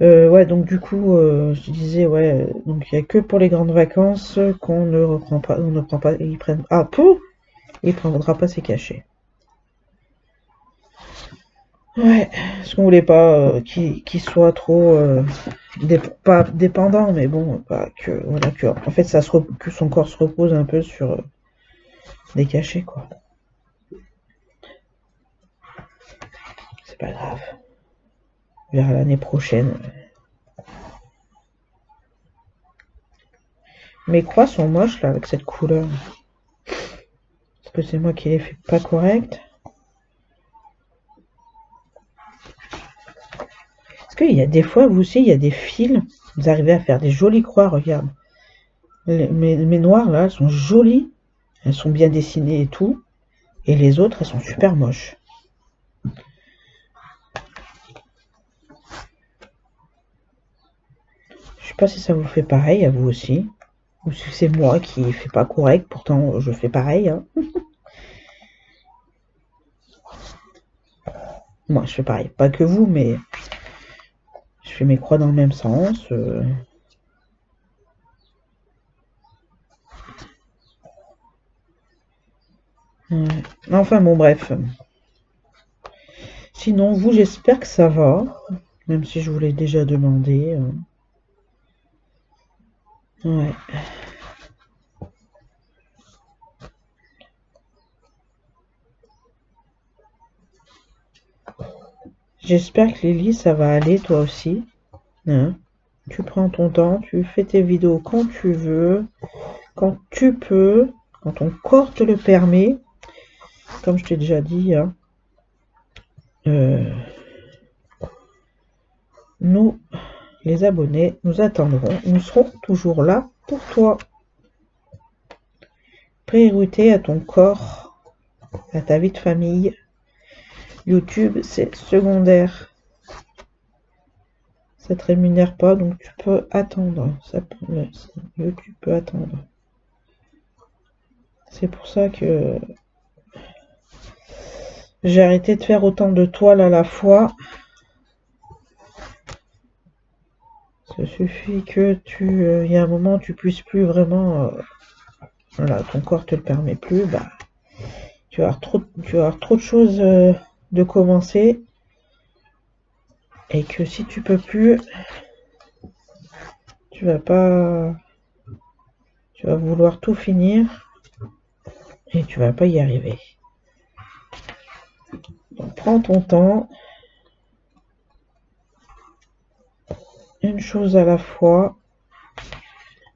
Ouais, donc du coup, je disais, ouais, donc il n'y a que pour les grandes vacances qu'on ne reprend pas, on ne prend pas, ils prennent, ah, pour, il prendra pas ses cachets. Ouais, parce qu'on voulait pas qu'il soit trop, pas dépendant, mais bon, pas que, voilà, en fait, que son corps se repose un peu sur des cachets, quoi. C'est pas grave. On verra l'année prochaine. Mes croix sont moches, là, avec cette couleur. Est-ce que c'est moi qui les fais pas correctes? Parce qu'il y a des fois, vous aussi, il y a des fils, vous arrivez à faire des jolies croix, regarde. Mes noires, là, elles sont jolies, elles sont bien dessinées et tout, et les autres, elles sont super moches. Je sais pas si ça vous fait pareil, à vous aussi, ou si c'est moi qui fais pas correct, pourtant je fais pareil, hein. Moi, je fais pareil, pas que vous, mais je fais mes croix dans le même sens. Enfin bon, bref. Sinon, vous, j'espère que ça va, même si je vous l'ai déjà demandé. Ouais. J'espère que Lily, ça va aller, toi aussi. Hein? Tu prends ton temps, tu fais tes vidéos quand tu veux, quand tu peux, quand ton corps te le permet. Comme je t'ai déjà dit, hein. Nous, les abonnés, nous attendrons. Nous serons toujours là pour toi. Priorité à ton corps, à ta vie de famille. YouTube, c'est secondaire. Ça te rémunère pas, donc tu peux attendre. YouTube peut attendre. C'est pour ça que j'ai arrêté de faire autant de toiles à la fois. Ça suffit que il y a un moment, tu puisses plus vraiment, voilà, ton corps te le permet plus, bah, tu vas avoir trop de choses de commencer. Et que si tu peux plus, tu vas pas, tu vas vouloir tout finir et tu vas pas y arriver. Donc, prends ton temps, une chose à la fois,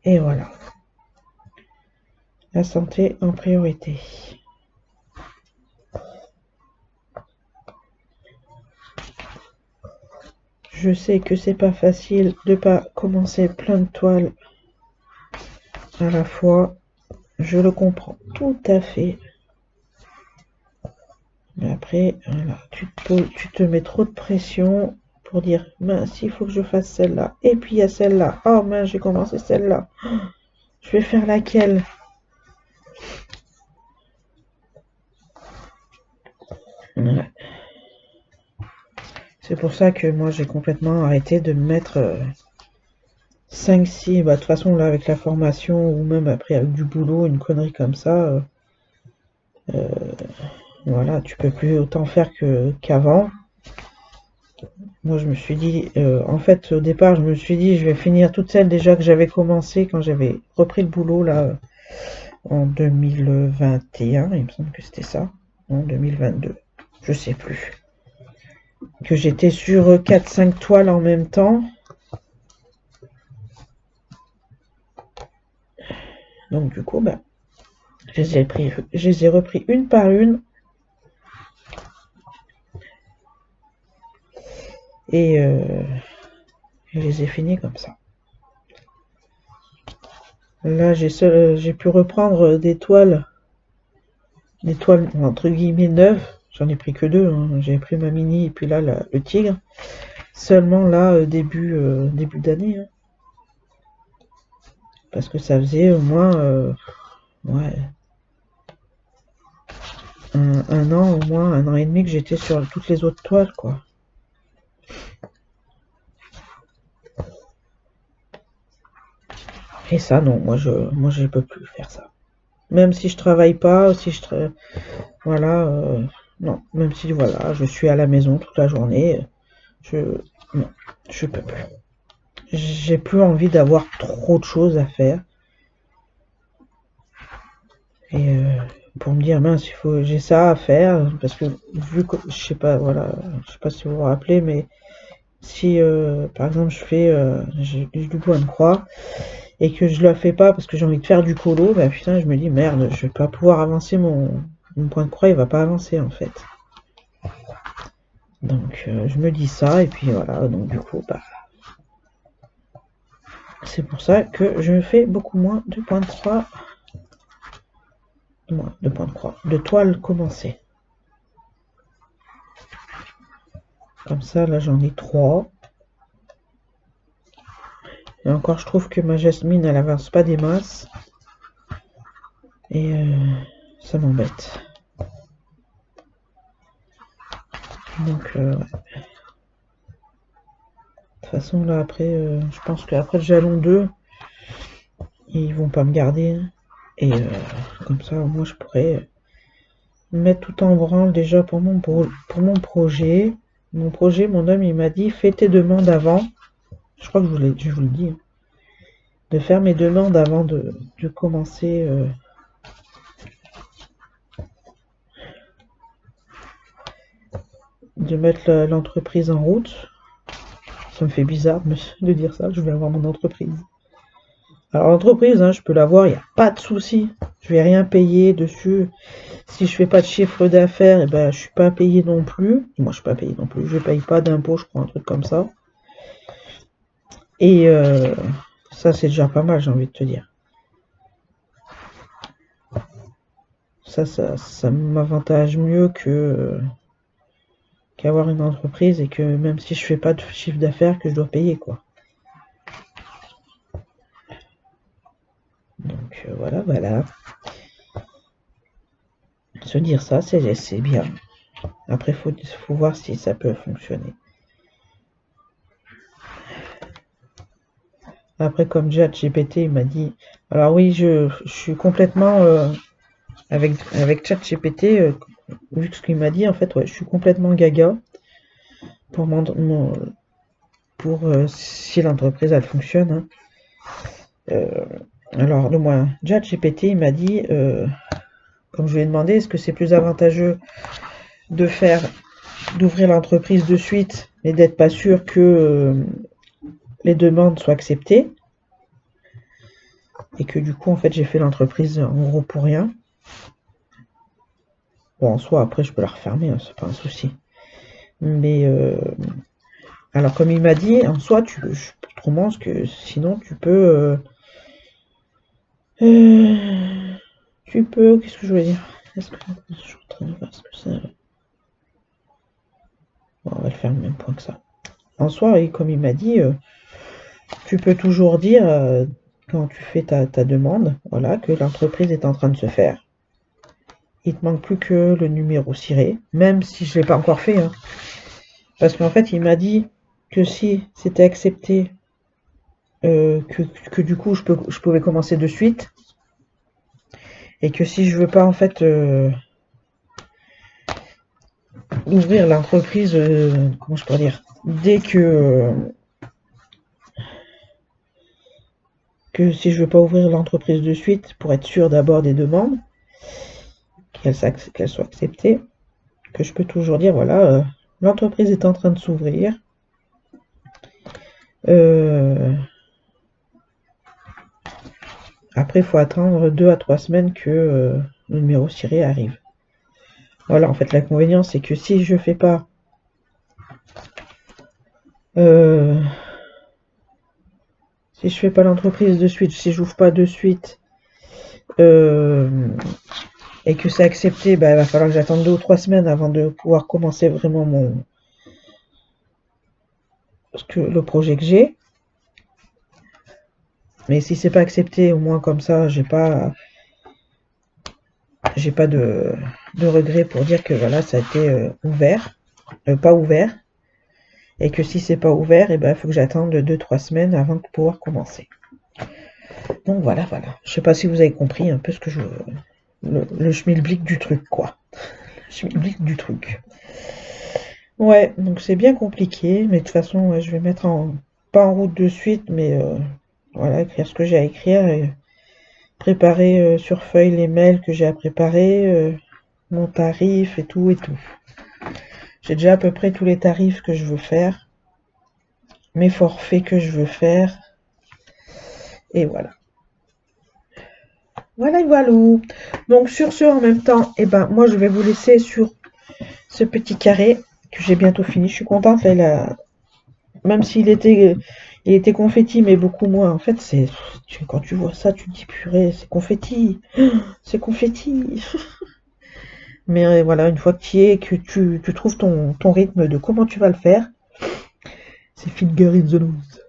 et voilà. La santé en priorité. Je sais que c'est pas facile de pas commencer plein de toiles à la fois. Je le comprends tout à fait. Mais après, voilà, tu te mets trop de pression pour dire, mince, il faut que je fasse celle-là. Et puis il y a celle-là. Oh mince, j'ai commencé celle-là. Je vais faire laquelle? Ouais. C'est pour ça que moi j'ai complètement arrêté de me mettre 5-6, bah de toute façon là avec la formation ou même après avec du boulot, une connerie comme ça, voilà, tu peux plus autant faire qu'avant. Moi je me suis dit, en fait au départ je me suis dit je vais finir toutes celles déjà que j'avais commencé quand j'avais repris le boulot là en 2021, il me semble que c'était ça, en 2022, je sais plus. Que j'étais sur 4-5 toiles en même temps. Donc du coup, bah, je les ai repris une par une. Et je les ai finis comme ça. Là, j'ai pu reprendre des toiles entre guillemets neuves. J'en ai pris que deux, hein. J'ai pris ma mini et puis là, le tigre. Seulement là, début d'année. Hein. Parce que ça faisait au moins ouais, un an, au moins un an et demi que j'étais sur toutes les autres toiles, quoi. Et ça, non, moi je peux plus faire ça. Même si je travaille pas, si voilà, non, même si voilà, je suis à la maison toute la journée, je, non, je peux plus. J'ai plus envie d'avoir trop de choses à faire. Et pour me dire, mince, j'ai ça à faire, parce que vu que, je sais pas, voilà, je sais pas si vous vous rappelez, mais si, par exemple, j'ai du point de croix, et que je le fais pas parce que j'ai envie de faire du colo, bah putain, je me dis, merde, je vais pas pouvoir avancer mon point de croix, il va pas avancer, en fait. Donc, je me dis ça, et puis voilà, donc du coup, bah, c'est pour ça que je fais beaucoup moins de points de croix, de toiles commencées. Comme ça, là, j'en ai 3. Et encore, je trouve que ma Jasmine, elle avance pas des masses. Et ça m'embête. Donc, ouais. De toute façon, là, après, je pense qu'après le jalon 2, ils vont pas me garder. Et comme ça, moi, je pourrais mettre tout en branle déjà pour mon projet. Mon projet, mon homme, il m'a dit, fais tes demandes avant. Je crois que je vous le dis. Hein, de faire mes demandes avant de commencer. De mettre l'entreprise en route. Ça me fait bizarre de dire ça, je vais avoir mon entreprise. Alors l'entreprise, hein, je peux l'avoir, il n'y a pas de souci. Je vais rien payer dessus. Si je fais pas de chiffre d'affaires, et ben je suis pas payé non plus. Moi je suis pas payé non plus. Je paye pas d'impôts, je crois, un truc comme ça. Et ça c'est déjà pas mal, j'ai envie de te dire. Ça m'avantage mieux qu'avoir une entreprise et que même si je fais pas de chiffre d'affaires que je dois payer, quoi. Donc voilà. Se dire ça, c'est bien. Après, faut voir si ça peut fonctionner. Après, comme ChatGPT m'a dit, alors oui, je suis complètement avec ChatGPT, vu que ce qu'il m'a dit, en fait, ouais, je suis complètement gaga pour si l'entreprise elle fonctionne. Hein. Alors, le moins, ChatGPT, il m'a dit, comme je lui ai demandé, est-ce que c'est plus avantageux d'ouvrir l'entreprise de suite, mais d'être pas sûr que les demandes soient acceptées, et que du coup, en fait, j'ai fait l'entreprise en gros pour rien. Bon, en soi, après, je peux la refermer, hein, c'est pas un souci. Mais, alors, comme il m'a dit, en soi, je te romance que sinon, qu'est-ce que je voulais dire? Est-ce que je suis en train de voir ce que c'est? Bon, on va le faire le même point que ça. En soi, et comme il m'a dit, tu peux toujours dire, quand tu fais ta demande, voilà, que l'entreprise est en train de se faire. Il te manque plus que le numéro ciré, même si je l'ai pas encore fait, hein. Parce qu'en fait, il m'a dit que si c'était accepté, que du coup, je pouvais commencer de suite, et que si je veux pas, en fait, ouvrir l'entreprise, comment je pourrais dire, dès que si je veux pas ouvrir l'entreprise de suite, pour être sûr d'abord des demandes, qu'elles soient acceptées, que je peux toujours dire, voilà, l'entreprise est en train de s'ouvrir. Après, il faut attendre 2 à 3 semaines que le numéro ciré arrive. Voilà, en fait, l'inconvénient, c'est que si je fais pas si je fais pas l'entreprise de suite, si j'ouvre pas de suite, et que c'est accepté, bah, il va falloir que j'attende 2 ou 3 semaines avant de pouvoir commencer vraiment le projet que j'ai. Mais si c'est pas accepté, au moins comme ça, j'ai pas de regret pour dire que voilà, ça a été ouvert, pas ouvert, et que si c'est pas ouvert, et ben, il faut que j'attende 2-3 semaines avant de pouvoir commencer. Donc voilà. Je sais pas si vous avez compris un peu ce que le schmilblick du truc, quoi. Le schmilblick du truc. Ouais, donc c'est bien compliqué, mais de toute façon, ouais, je vais mettre pas en route de suite, mais voilà, écrire ce que j'ai à écrire, et préparer sur feuille les mails que j'ai à préparer, mon tarif et tout. J'ai déjà à peu près tous les tarifs que je veux faire, mes forfaits que je veux faire, et voilà. Voilà. Donc sur ce, en même temps, moi je vais vous laisser sur ce petit carré que j'ai bientôt fini. Je suis contente, là, même s'il était confetti, mais beaucoup moins. En fait, quand tu vois ça, tu te dis purée, c'est confetti, c'est confetti. Mais voilà, une fois que tu y es, que tu trouves ton rythme de comment tu vas le faire, c'est finger in the nose.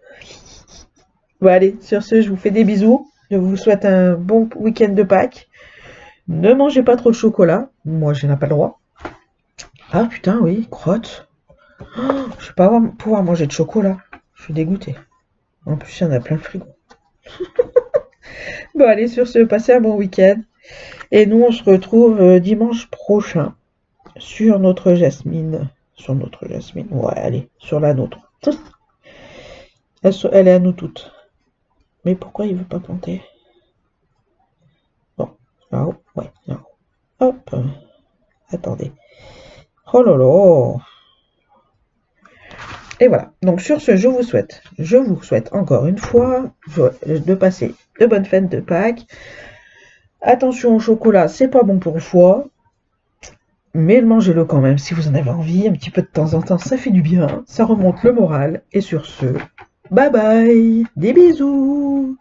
Bon allez, sur ce, je vous fais des bisous. Je vous souhaite un bon week-end de Pâques. Ne mangez pas trop de chocolat. Moi, je n'ai pas le droit. Ah putain, oui, crotte. Oh, je vais pas pouvoir manger de chocolat. Je suis dégoûtée. En plus, il y en a plein le frigo. Bon, allez, sur ce, passez un bon week-end. Et nous, on se retrouve dimanche prochain sur notre Jasmine. Sur notre Jasmine. Ouais, allez, sur la nôtre. Elle est à nous toutes. Mais pourquoi il veut pas planter? Bon, là-haut, ouais, là-haut. Hop. Attendez. Oh là là. Et voilà. Donc sur ce, je vous souhaite encore une fois de passer de bonnes fêtes de Pâques. Attention au chocolat, c'est pas bon pour le foie. Mais mangez-le quand même si vous en avez envie. Un petit peu de temps en temps, ça fait du bien. Ça remonte le moral. Et sur ce, bye bye. Des bisous.